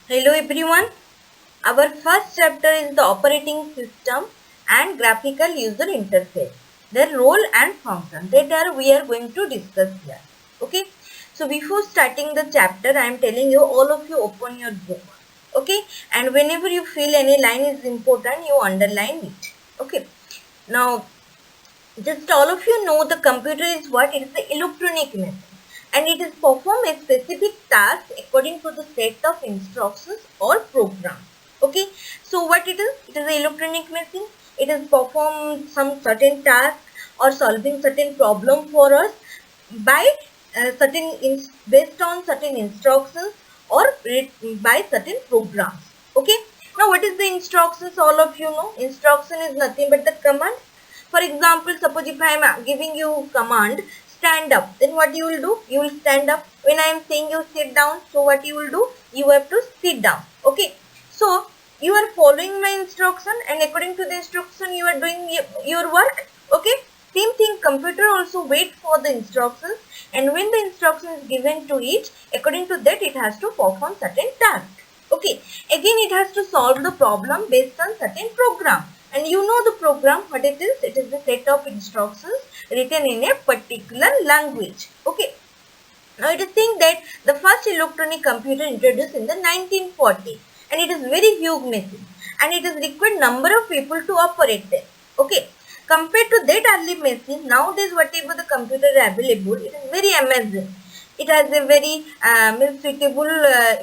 Hello everyone. Our first chapter is the operating system and graphical user interface. Their role and function. That are we are going to discuss here. Okay. So before starting the chapter, I am telling you all of you open your book. Okay. And whenever you feel any line is important, you underline it. Okay. Now just all of you know the computer is what? It is the electronic machine and it is perform a specific task according to the set of instructions or program. Okay, so what it is? It is an electronic machine. It is perform some certain task or solving certain problem for us by based on certain instructions or by certain programs. Okay, now what is the instructions? All of you know instruction is nothing but the command. For example, suppose if I am giving you command stand up, then what you will do? You will stand up. When I am saying you sit down, so what you will do? You have to sit down. Okay, so you are following my instruction and according to the instruction you are doing your work. Okay, same thing, computer also wait for the instructions, and when the instruction is given to it, according to that it has to perform certain task. Okay, again it has to solve the problem based on certain program, and you know the program what it is. It is the set of instructions written in a particular language. Okay, now it is saying that the first electronic computer introduced in the 1940, and it is very huge machine and it is required number of people to operate them. Okay, compared to that early machine, nowadays whatever the computer available, it is very amazing. It has a very suitable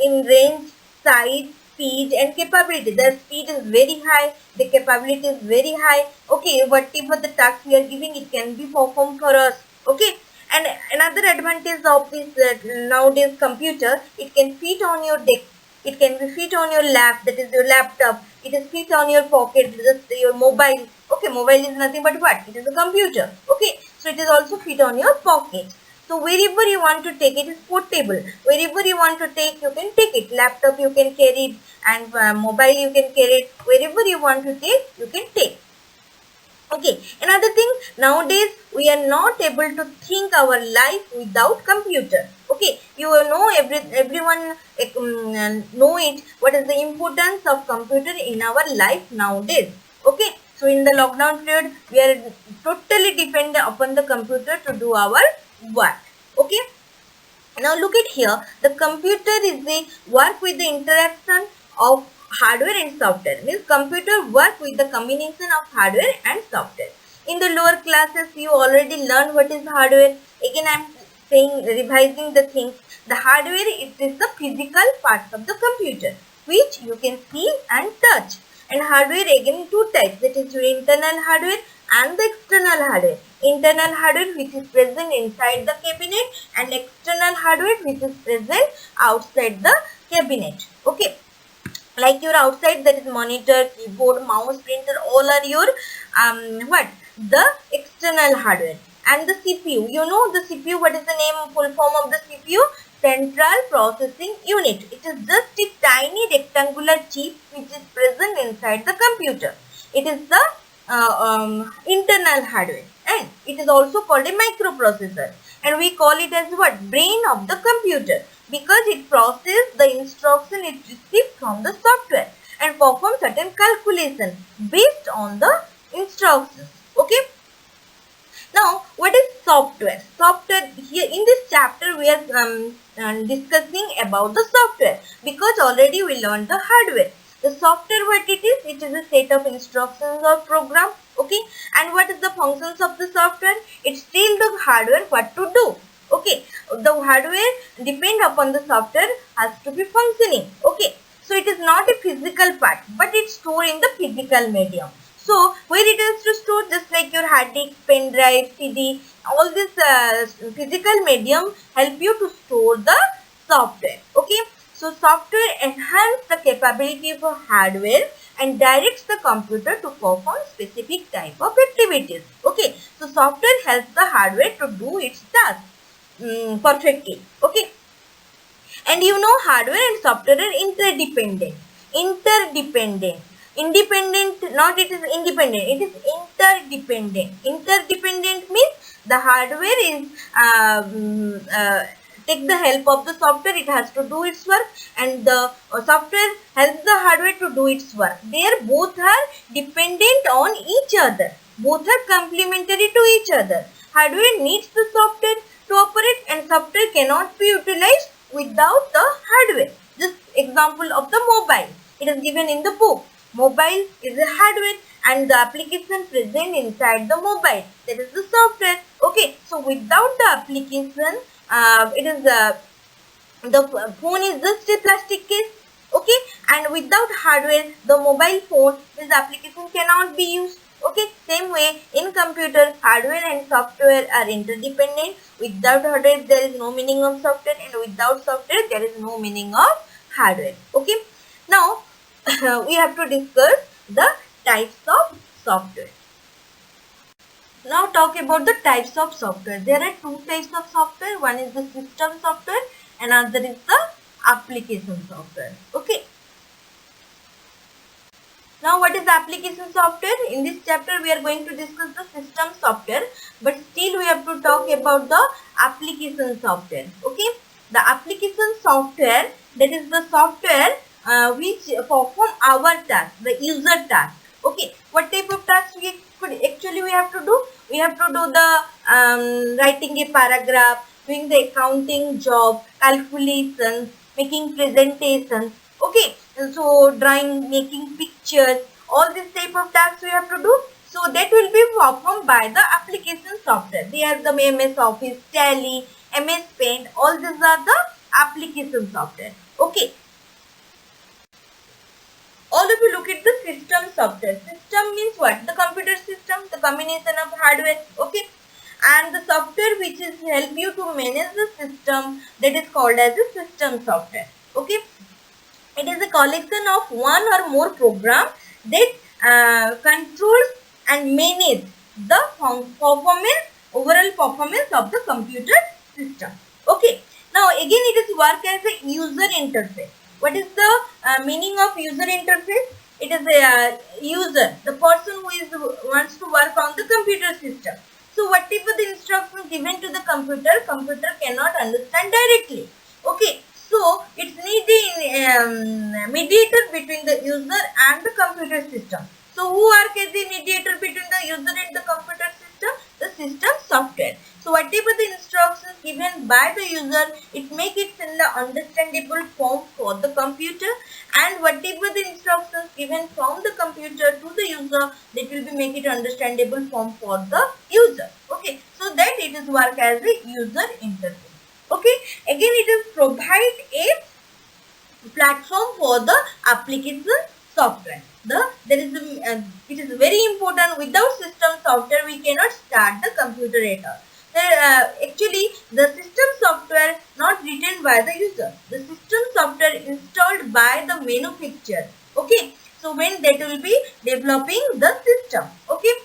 in range, size, speed and capability. The speed is very high, the capability is very high. Okay, whatever the task we are giving, it can be performed for us. Okay, and another advantage of this nowadays computer, it can fit on your desk. It can be fit on your lap, that is your laptop. It is fit on your pocket, just your mobile. Okay, mobile is nothing but what? It is a computer. Okay, so it is also fit on your pocket. So wherever you want to take it is portable. Wherever you want to take, you can take it. Laptop you can carry it, and mobile you can carry it. Wherever you want to take, you can take. Okay, another thing, nowadays we are not able to think our life without computer. Okay, you will know everyone know it. What is the importance of computer in our life nowadays? Okay, so in the lockdown period, we are totally dependent upon the computer to do our work. Okay, now look at here. The computer is the work with the interaction of hardware and software. Means computer work with the combination of hardware and software. In the lower classes, you already learned what is hardware. Again, I am saying, revising the things. The hardware is the physical parts of the computer, which you can see and touch. And hardware again two types, that is your internal hardware and the external hardware. Internal hardware which is present inside the cabinet, and external hardware which is present outside the cabinet. Okay, like your outside, that is monitor, keyboard, mouse, printer, all are your the external hardware. And the CPU, you know the CPU, what is the name, full form of the CPU? Central Processing Unit. It is just a tiny rectangular chip which is present inside the computer. It is the internal hardware, and it is also called a microprocessor, and we call it as what? Brain of the computer, because it processes the instruction it received from the software and performs certain calculation based on the instructions. Okay, now what is software? Software, here in this chapter we are discussing about the software, because already we learned the hardware. The software, what it is? It is a set of instructions or program. Okay, and what is the functions of the software? It's tell the hardware what to do. Okay, the hardware depend upon the software has to be functioning. Okay, so it is not a physical part, but it's stored in the physical medium. So where it is to store, just like your hard disk, pen drive, CD, all this physical medium help you to store the software. Okay, so software enhance the capability of hardware and directs the computer to perform specific type of activities. Okay, so software helps the hardware to do its task perfectly. Okay, and you know hardware and software are interdependent. Interdependent. Independent, not it is independent, it is interdependent. Interdependent means the hardware is take the help of the software, it has to do its work, and the software helps the hardware to do its work. They are both are dependent on each other. Both are complementary to each other. Hardware needs the software to operate, and software cannot be utilized without the hardware. This example of the mobile, it is given in the book. Mobile is a hardware and the application present inside the mobile, that is the software. Okay, so without the application, the phone is just a plastic case. Okay, and without hardware, the mobile phone, this application cannot be used. Okay, same way in computer, hardware and software are interdependent. Without hardware, there is no meaning of software, and without software, there is no meaning of hardware. Okay, now we have to discuss the types of software. Now talk about the types of software. There are two types of software. One is the system software, another is the application software. Okay. Now what is application software? In this chapter we are going to discuss the system software, but still we have to talk about the application software. Okay. The application software, that is the software which perform our task, the user task. Okay. What type of task we have to do? We have to do the writing a paragraph, doing the accounting job, calculations, making presentations. Okay, so drawing, making pictures, all this type of tasks we have to do. So that will be performed by the application software. They are the MS Office, Tally, MS Paint, all these are the application software. Okay. All of you look at the system software. System means what? The computer system, the combination of hardware. Okay. And the software which is help you to manage the system, that is called as the system software. Okay. It is a collection of one or more programs that controls and manage the overall performance of the computer system. Okay. Now again it is work as a user interface. What is the meaning of user interface? It is a user, the person who wants to work on the computer system. So whatever the instructions given to the computer cannot understand directly. Okay. So it's need a mediator between the user and the computer system. So who work as the mediator between the user and the computer system? The system software. So whatever the instructions given by the user, it make it in the understandable form for the computer, and whatever the instructions given from the computer to the user, that will be make it understandable form for the user. Okay, so that it is work as a user interface. Okay, again it is provide a platform for the application software. It is very important. Without system software, we cannot start the computer at all. Actually, the system software not written by the user. The system software installed by the manufacturer. Okay, so when that will be developing the system. Okay.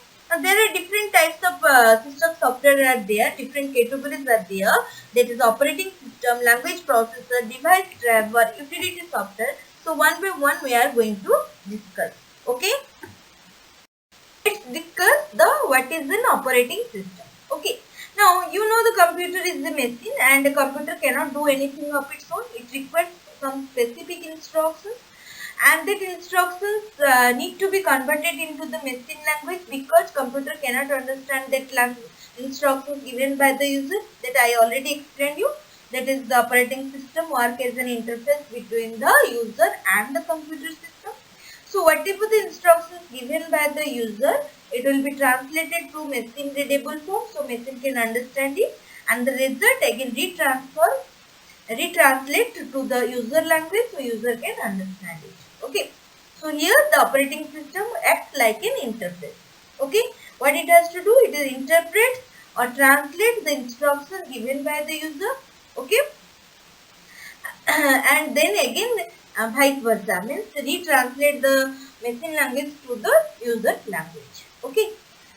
There are different types of system software are there, different categories are there. That is operating system, language processor, device driver, utility software. So one by one we are going to discuss. Okay. Let's discuss what is an operating system. Okay. Now you know the computer is the machine, and the computer cannot do anything of its own. It requires some specific instructions, and that instructions need to be converted into the machine language, because computer cannot understand that instructions given by the user, that I already explained you. That is, the operating system work as an interface between the user and the computer system. So whatever the instructions given by the user, it will be translated to machine readable form, so machine can understand it, and the result again retranslate to the user language, so user can understand it. Okay, so here the operating system acts like an interface. Okay, what it has to do, it is interpret or translate the instruction given by the user. Okay, and then again vice versa, means retranslate the machine language to the user language. Okay,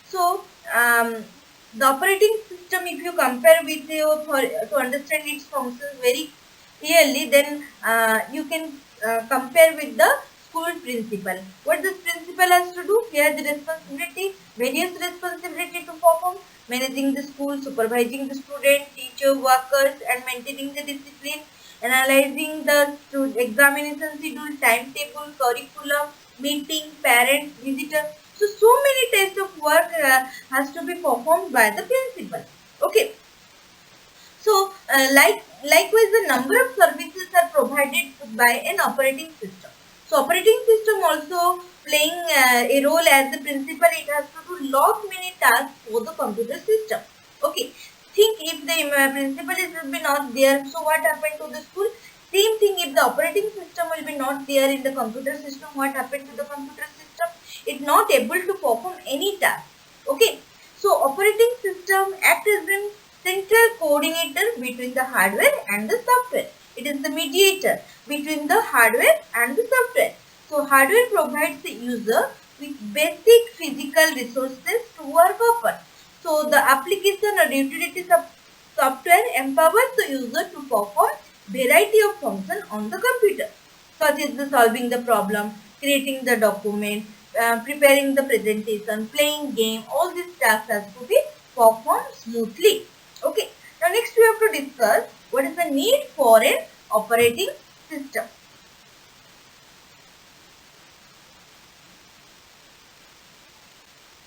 so the operating system, if you compare with to understand its functions very clearly, then you can compare with the school principal. What this principal has to do? He has the responsibility, various responsibility to perform. managing the school, supervising the student, teacher, workers, and maintaining the discipline, analyzing the examination schedule, timetable, curriculum, meeting, parents, visitors. So many types of work has to be performed by the principal. Okay. So, likewise, the number of services are provided by an operating system. So, operating system also playing a role as the principal. It has to do lot many tasks for the computer system. Okay. Think if the principal will be not there, so what happened to the school? Same thing if the operating system will be not there in the computer system, what happened to the computer system? It not able to perform any task. Okay. So operating system acts as an central coordinator between the hardware and the software. It is the mediator between the hardware and the software. So hardware provides the user with basic physical resources to work upon. So the application or utility software empowers the user to perform variety of functions on the computer, such as the solving the problem, creating the document, preparing the presentation, playing game. All these tasks has to be performed smoothly. Okay. Now next we have to discuss what is the need for an operating system.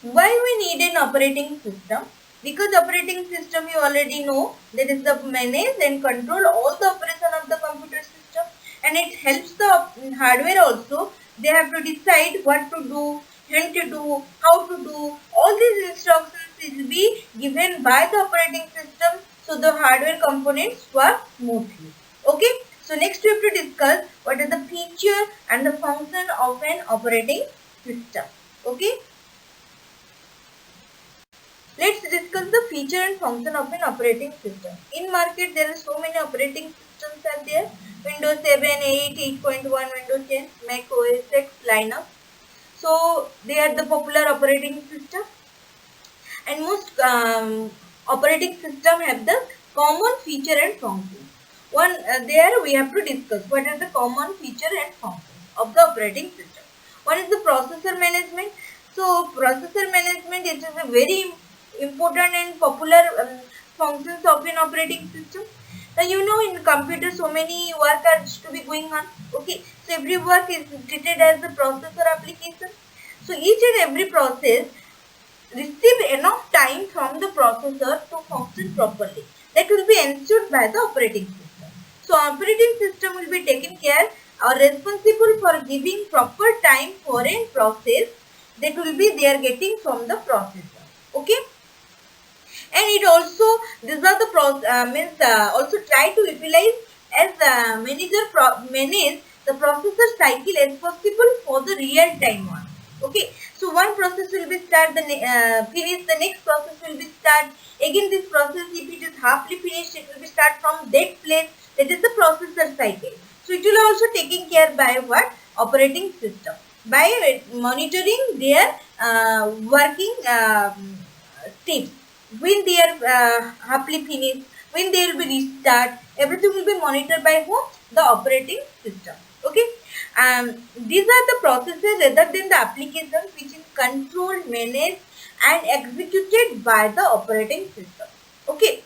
Why we need an operating system? Because operating system you already know that is the manage and control all the operation of the computer system, and it helps the hardware also. They have to decide what to do, when to do, how to do. All these instructions will be given by the operating system, so the hardware components work smoothly. Okay. So next we have to discuss what is the feature and the function of an operating system. Okay. Let's discuss the feature and function of an operating system. In market, there are so many operating systems are there. Windows 7, 8, 8.1, Windows 10, Mac OS X, Linux. So, they are the popular operating system. And most operating system have the common feature and function. There we have to discuss what are the common feature and function of the operating system. One is the processor management. So, processor management is a very important and popular functions of an operating system. Now you know in computer so many work are to be going on. Okay, so every work is treated as a processor application. So each and every process receive enough time from the processor to function properly. That will be ensured by the operating system. So operating system will be taken care or responsible for giving proper time for a process that will be they are getting from the processor. Okay. And it also these are the also try to utilize as manage the processor cycle as possible for the real time one. Okay, so one process will be start finish, the next process will be start again. This process, if it is halfly finished, it will be start from that place. That is the processor cycle. So it will also taken care by what? Operating system, by monitoring their working steps. When they are happily finished, when they will be restart, everything will be monitored by whom? The operating system. Okay. These are the processes rather than the applications which is controlled, managed and executed by the operating system. Okay.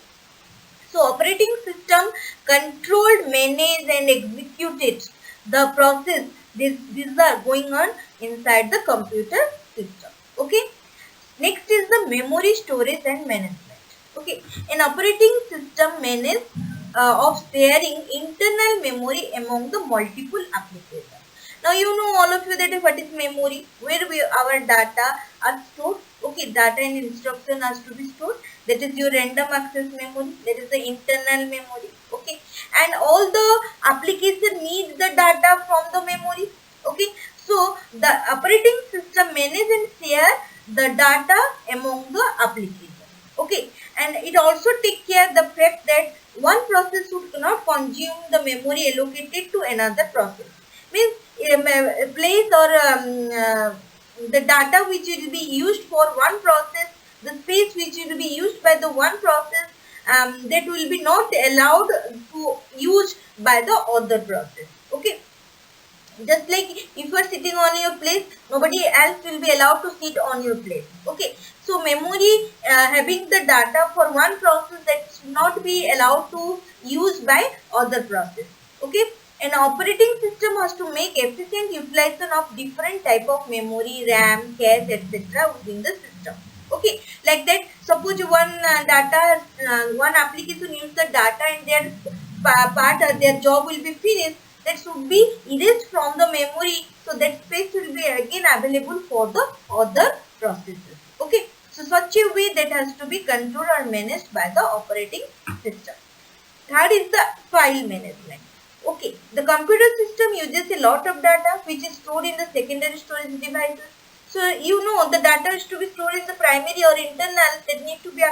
So operating system controlled, managed and executed the process. These are going on inside the computer system. Okay. Next is the memory storage and management. Okay, an operating system manages of sharing internal memory among the multiple applications. Now you know all of you that what is memory, where our data are stored. Okay, data and instruction has to be stored. That is your random access memory. That is the internal memory. Okay, and all the application needs the data from the memory. Okay, so the operating system manages and share the data among the application. Okay, and it also take care the fact that one process should not consume the memory allocated to another process. Means place or the data which will be used for one process, the space which will be used by the one process, that will be not allowed to use by the other process. Okay. Just like if you are sitting on your place, nobody else will be allowed to sit on your place. Okay, so memory having the data for one process, that should not be allowed to use by other process. Okay, an operating system has to make efficient utilization of different type of memory, RAM, cache, etc. within the system. Okay, like that, suppose one one application use the data and their part their job will be finished, that should be erased from the memory, so that space will be again available for the other processes. Okay, so such a way that has to be controlled or managed by the operating system. Third is the file management. Okay, the computer system uses a lot of data which is stored in the secondary storage devices. So you know the data is to be stored in the primary or internal, that need to be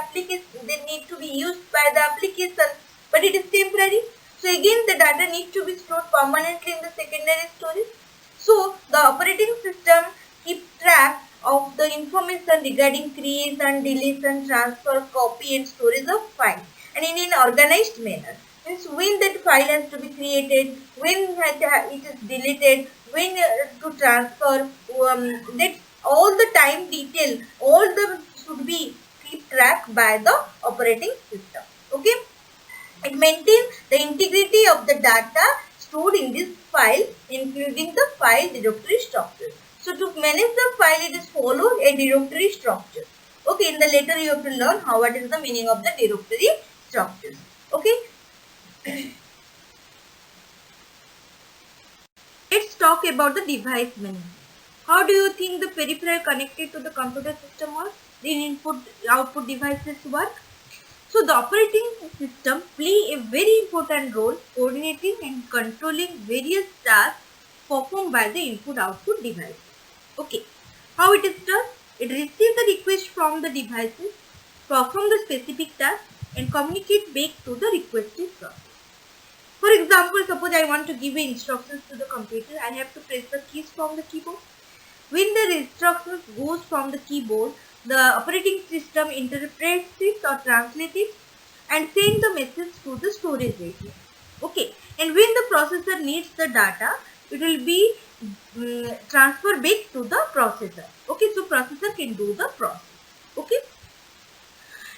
they need to be used by the application, but it is temporary. So again the data needs to be stored permanently in the secondary storage. So the operating system keeps track of the information regarding creation, deletion, transfer, copy and storage of file, and in an organized manner. Means when that file has to be created, when it is deleted, when to transfer, that all the time detail, all the should be keep track by the operating system. Okay, it maintains the integrity of the data stored in this file, including the file directory structure. So to manage the file, it is follow a directory structure. Okay, in the later you have to learn what is the meaning of the directory structures. Okay. Let's talk about the device management. How do you think the peripheral connected to the computer system works? The input-output devices work? So the operating system play a very important role coordinating and controlling various tasks performed by the input-output devices. Okay, how it is done? It receives the request from the devices, perform the specific task and communicate back to the requested process. For example, suppose I want to give instructions to the computer, I have to press the keys from the keyboard. When the instructions goes from the keyboard, the operating system interprets it or translates it and send the message to the storage area. Okay, and when the processor needs the data, it will be transferred back to the processor. Okay, so processor can do the process. Okay.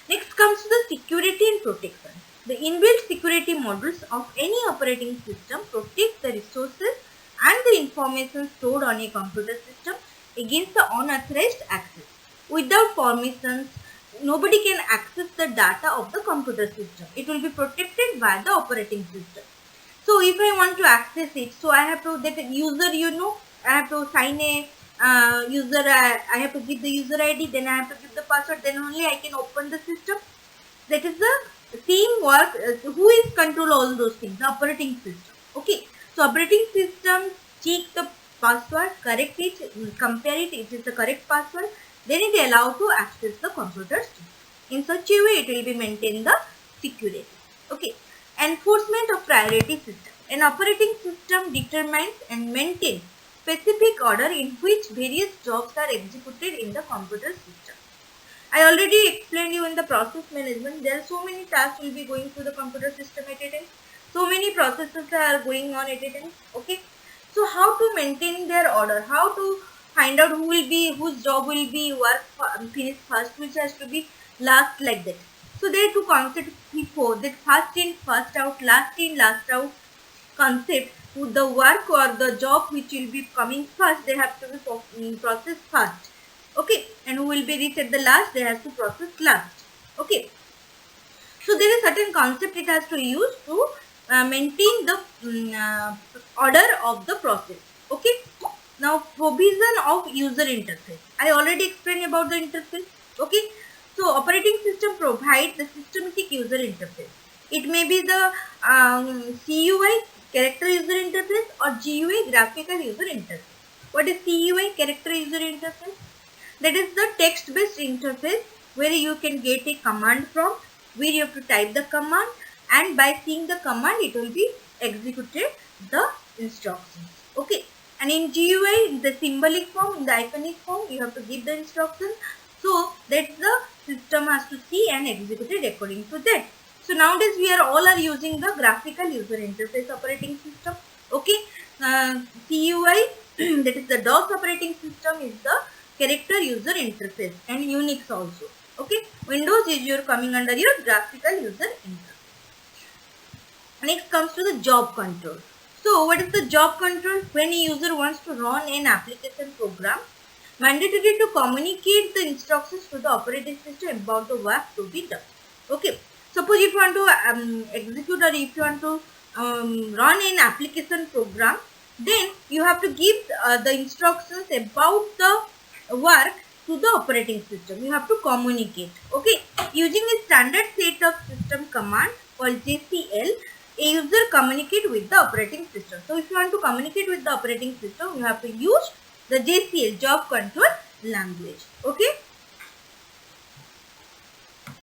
Next comes to the security and protection. The inbuilt security modules of any operating system protect the resources and the information stored on a computer system against the unauthorized access. Without permissions, nobody can access the data of the computer system. It will be protected by the operating system. So if I want to access it, so I have to, that user, I have to sign a user, I have to give the user ID, then I have to give the password, then only I can open the system. That is the same work. Who is control all those things? The operating system. Okay. So operating system check the password, correct it, compare it, it is the correct password, then it allow to access the computer system. In such a way, it will be maintain the security. Okay. Enforcement of priority system. An operating system determines and maintains specific order in which various jobs are executed in the computer system. I already explained you in the process management, there are so many tasks will be going through the computer system at a time. So many processes are going on at a time. Okay. So how to maintain their order? How to find out whose job will be finished first, which has to be last, like that. So there are two concepts before that: first in, first out, last in, last out concept. With the work or the job which will be coming first, they have to be processed first. Okay, and who will be reached at the last, they have to process last. Okay, so there is certain concept it has to use to maintain the order of the process. Okay, now provision of user interface. I already explained about the interface. Okay, so operating system provides the systematic user interface. It may be the CUI, character user interface, or GUI, graphical user interface. What is CUI, character user interface? That is the text-based interface where you can get a command prompt, where you have to type the command, and by seeing the command it will be executed the instructions. Okay, and in GUI, in the symbolic form, in the iconic form, you have to give the instructions, so that the system has to see and execute it according to that. So nowadays we are all using the graphical user interface operating system. Okay, CUI that is the DOS operating system is the character user interface, and Unix also. Okay, Windows is your coming under your graphical user interface. Next comes to the job control. So what is the job control? When a user wants to run an application program, mandatory to communicate the instructions to the operating system about the work to be done. Okay, suppose if you want to execute, or if you want to run an application program, then you have to give the instructions about the work to the operating system. You have to communicate. Okay, using a standard set of system commands called JCL, a user communicate with the operating system. So if you want to communicate with the operating system, you have to use the JCL, job control language. Okay.